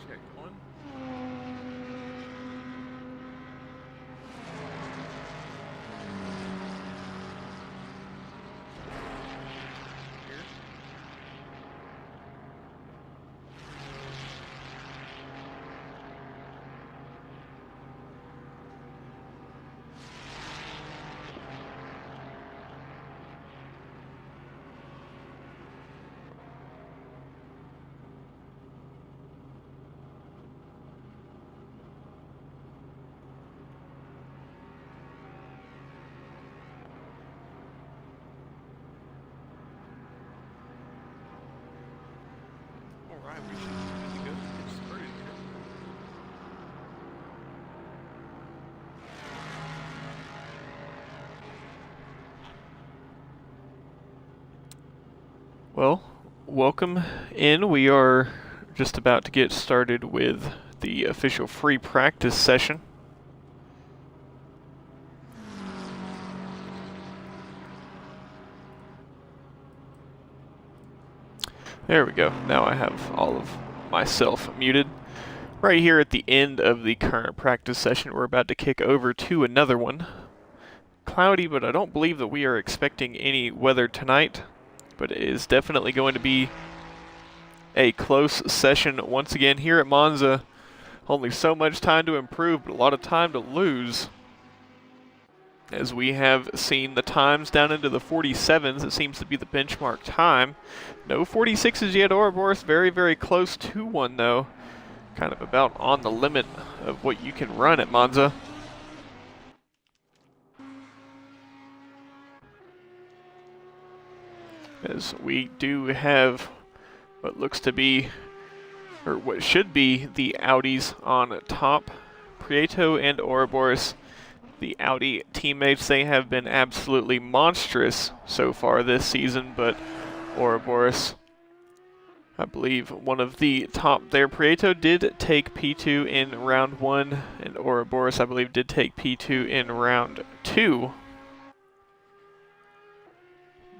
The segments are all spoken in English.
Check one. Here. Alright, we should be good to get started here. Well, welcome in. We are just about to get started with the official free practice session. There we go. Now I have all of myself muted. Right here at the end of the current practice session, we're about to kick over to another one. Cloudy, but I don't believe that we are expecting any weather tonight. But it is definitely going to be a close session once again here at Monza. Only so much time to improve, but a lot of time to lose. As we have seen the times down into the 47s, it seems to be the benchmark time. No 46s yet, Ouroboros very, very close to one though. Kind of about on the limit of what you can run at Monza. As we do have what looks to be, or what should be, the Audis on top. Prieto and Ouroboros, the Audi teammates, they have been absolutely monstrous so far this season, but Ouroboros, I believe, one of the top there. Prieto did take P2 in round 1, and Ouroboros, I believe, did take P2 in round 2.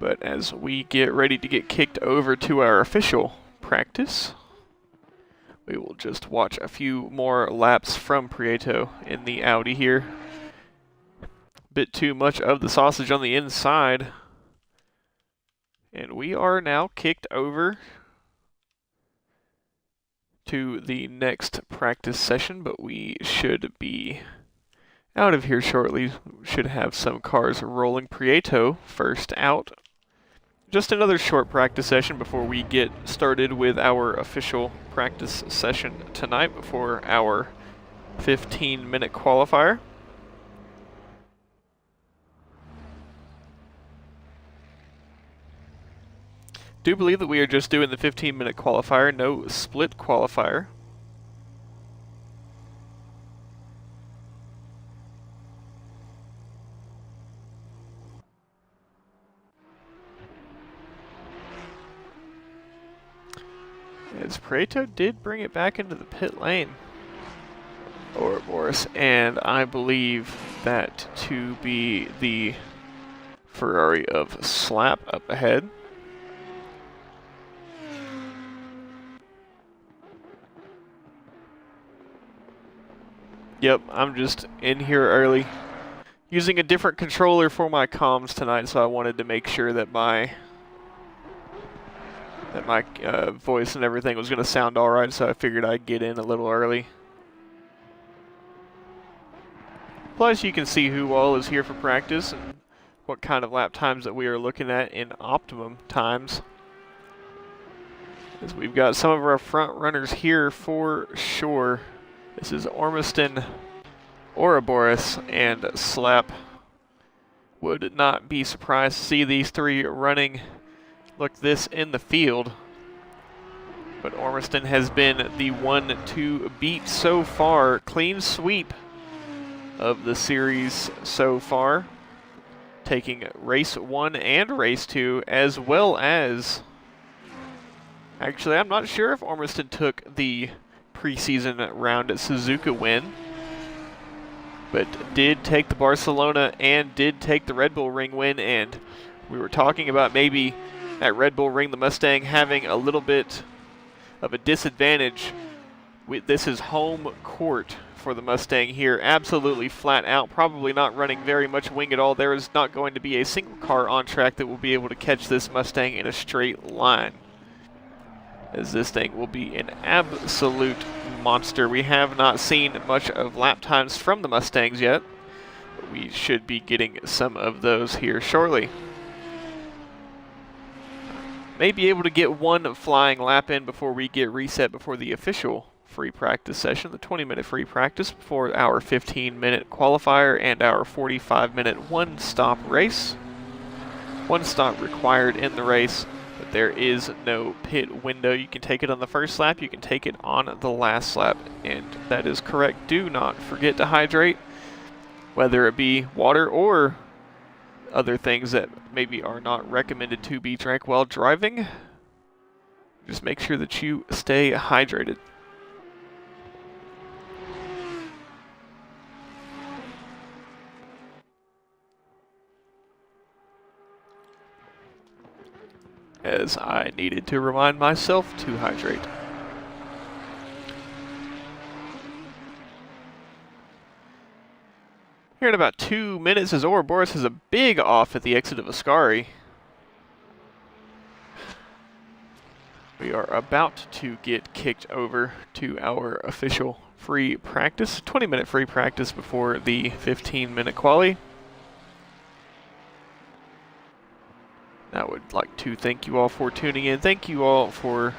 But as we get ready to get kicked over to our official practice, we will just watch a few more laps from Prieto in the Audi here. Bit too much of the sausage on the inside. And we are now kicked over to the next practice session, but we should be out of here shortly. We should have some cars rolling. Prieto first out. Just another short practice session before we get started with our official practice session tonight before our 15-minute qualifier. Do believe that we are just doing the 15-minute qualifier, no split qualifier. As Prieto did bring it back into the pit lane, Ouroboros, and I believe that to be the Ferrari of Slap up ahead. Yep, I'm just in here early, using a different controller for my comms tonight, so I wanted to make sure that my voice and everything was going to sound alright, so I figured I'd get in a little early. Plus, you can see who all is here for practice and what kind of lap times that we are looking at in optimum times. As we've got some of our front runners here for sure. This is Ormiston, Ouroboros, and Slap. Would not be surprised to see these three running like this in the field. But Ormiston has been the one to beat so far. Clean sweep of the series so far. Taking race 1 and race 2, as well as... Actually, I'm not sure if Ormiston took the preseason round at Suzuka win, but did take the Barcelona and did take the Red Bull Ring win, and we were talking about maybe at Red Bull Ring the Mustang having a little bit of a disadvantage This is home court for the Mustang here. Absolutely flat out, probably not running very much wing at all. There is not going to be a single car on track that will be able to catch this Mustang in a straight line, as this thing will be an absolute monster. We have not seen much of lap times from the Mustangs yet, but we should be getting some of those here shortly. May be able to get one flying lap in before we get reset before the official free practice session, the 20-minute free practice before our 15-minute qualifier and our 45-minute one-stop race. One stop required in the race, but there is no pit window. You can take it on the first lap, you can take it on the last lap, and that is correct. Do not forget to hydrate, whether it be water or other things that maybe are not recommended to be drank while driving. Just make sure that you stay hydrated. As I needed to remind myself to hydrate. Here in about 2 minutes, as Ouroboros has a big off at the exit of Ascari. We are about to get kicked over to our official free practice, 20-minute free practice before the 15-minute quali. I would like to thank you all for tuning in. Thank you all for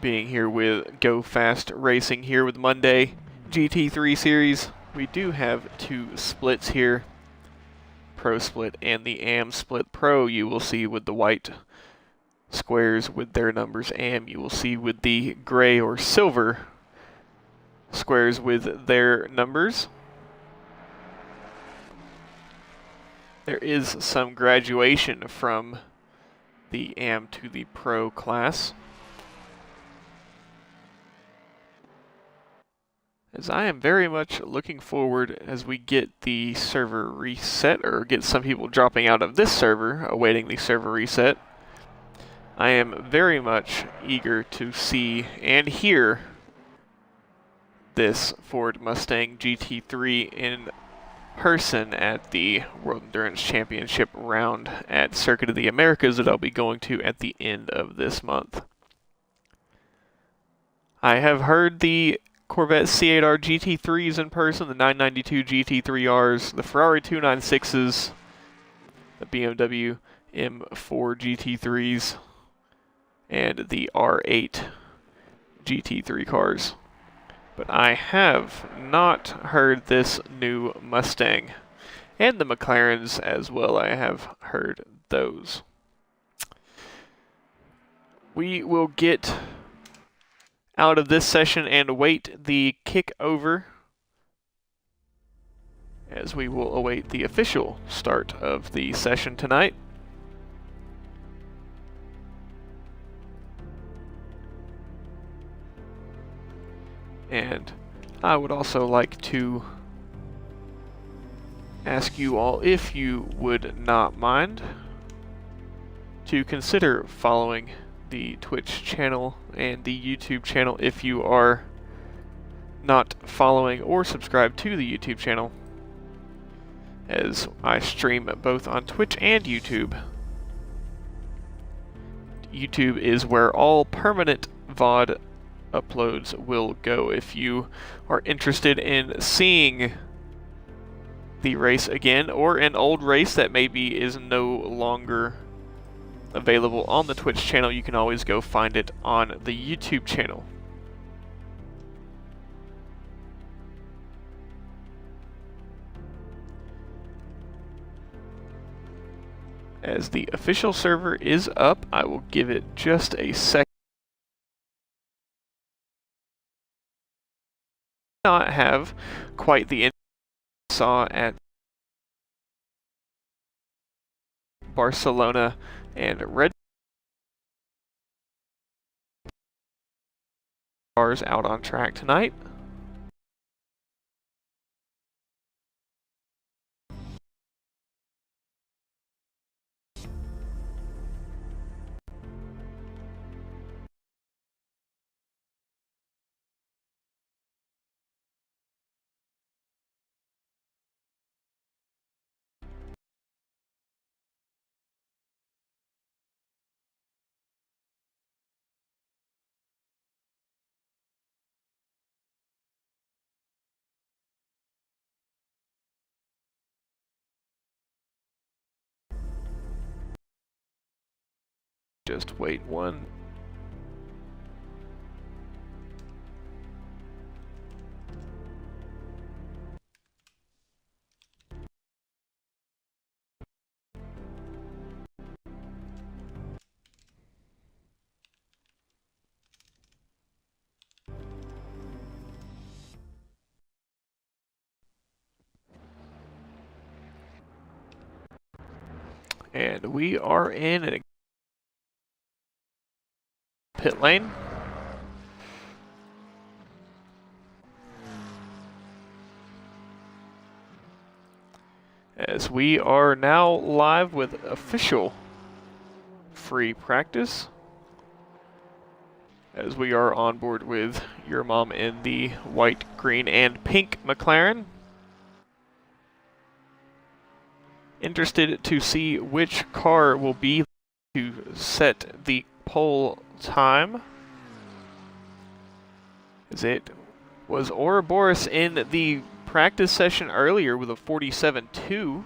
being here with GoFAST Racing here with Monday GT3 Series. We do have two splits here, Pro Split and the AM Split. Pro you will see with the white squares with their numbers. AM you will see with the gray or silver squares with their numbers. There is some graduation from the AM to the Pro class, as I am very much looking forward as we get the server reset, or get some people dropping out of this server awaiting the server reset. I am very much eager to see and hear this Ford Mustang GT3 in person at the World Endurance Championship round at Circuit of the Americas that I'll be going to at the end of this month. I have heard the Corvette C8R GT3s in person, the 992 GT3Rs, the Ferrari 296s, the BMW M4 GT3s, and the R8 GT3 cars. But I have not heard this new Mustang, and the McLarens as well. I have heard those. We will get out of this session and await the kick over, as we will await the official start of the session tonight. And I would also like to ask you all, if you would not mind, to consider following the Twitch channel and the YouTube channel if you are not following or subscribed to the YouTube channel, as I stream both on Twitch and YouTube. YouTube is where all permanent VOD uploads will go. If you are interested in seeing the race again, or an old race that maybe is no longer available on the Twitch channel, you can always go find it on the YouTube channel. As the official server is up, I will give it just a second. Not have quite the saw at Barcelona and Red cars out on track tonight. Just wait one. And we are in a pit lane. As we are now live with official free practice. As we are on board with your mom in the white, green, and pink McLaren. Interested to see which car will be to set the pole time. As it was Ouroboros in the practice session earlier with a 47.2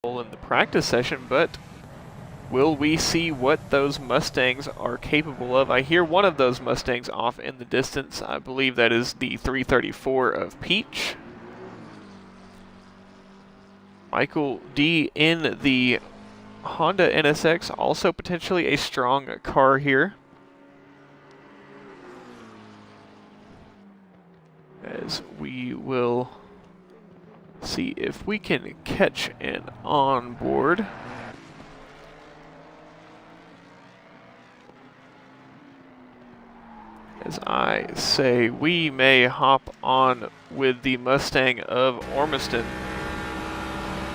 in the practice session, but will we see what those Mustangs are capable of? I hear one of those Mustangs off in the distance. I believe that is the 334 of Peach. Michael D in the Honda NSX, also potentially a strong car here. As we will see if we can catch an onboard. As I say, we may hop on with the Mustang of Ormiston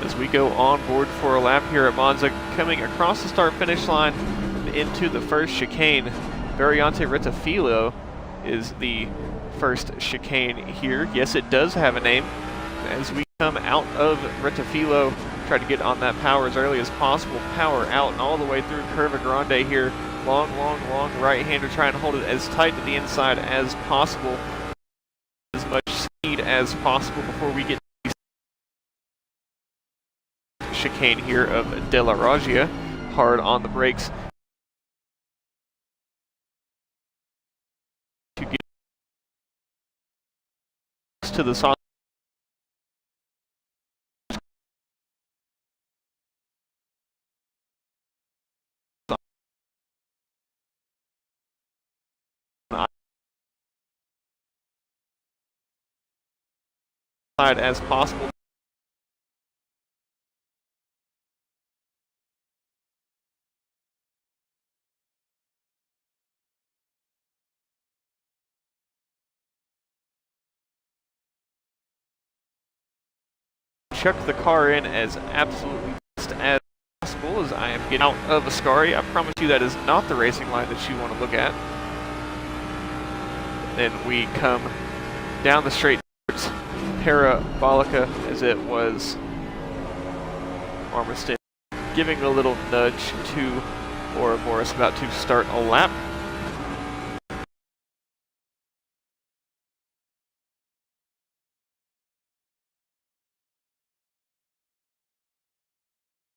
as we go on board for a lap here at Monza, coming across the start-finish line into the first chicane. Variante Retafilo is the first chicane here. Yes, it does have a name. As we come out of Retafilo, try to get on that power as early as possible. Power out and all the way through Curva Grande here. Long right-hander, trying to hold it as tight to the inside as possible. As much speed as possible before we get chicane here of De La Raggia. Hard on the brakes to get to the side as possible. Chuck the car in as absolutely best as possible as I am getting out of Ascari. I promise you that is not the racing line that you want to look at. Then we come down the straight towards Parabolica as it was Ormiston giving a little nudge to Ouroboros about to start a lap.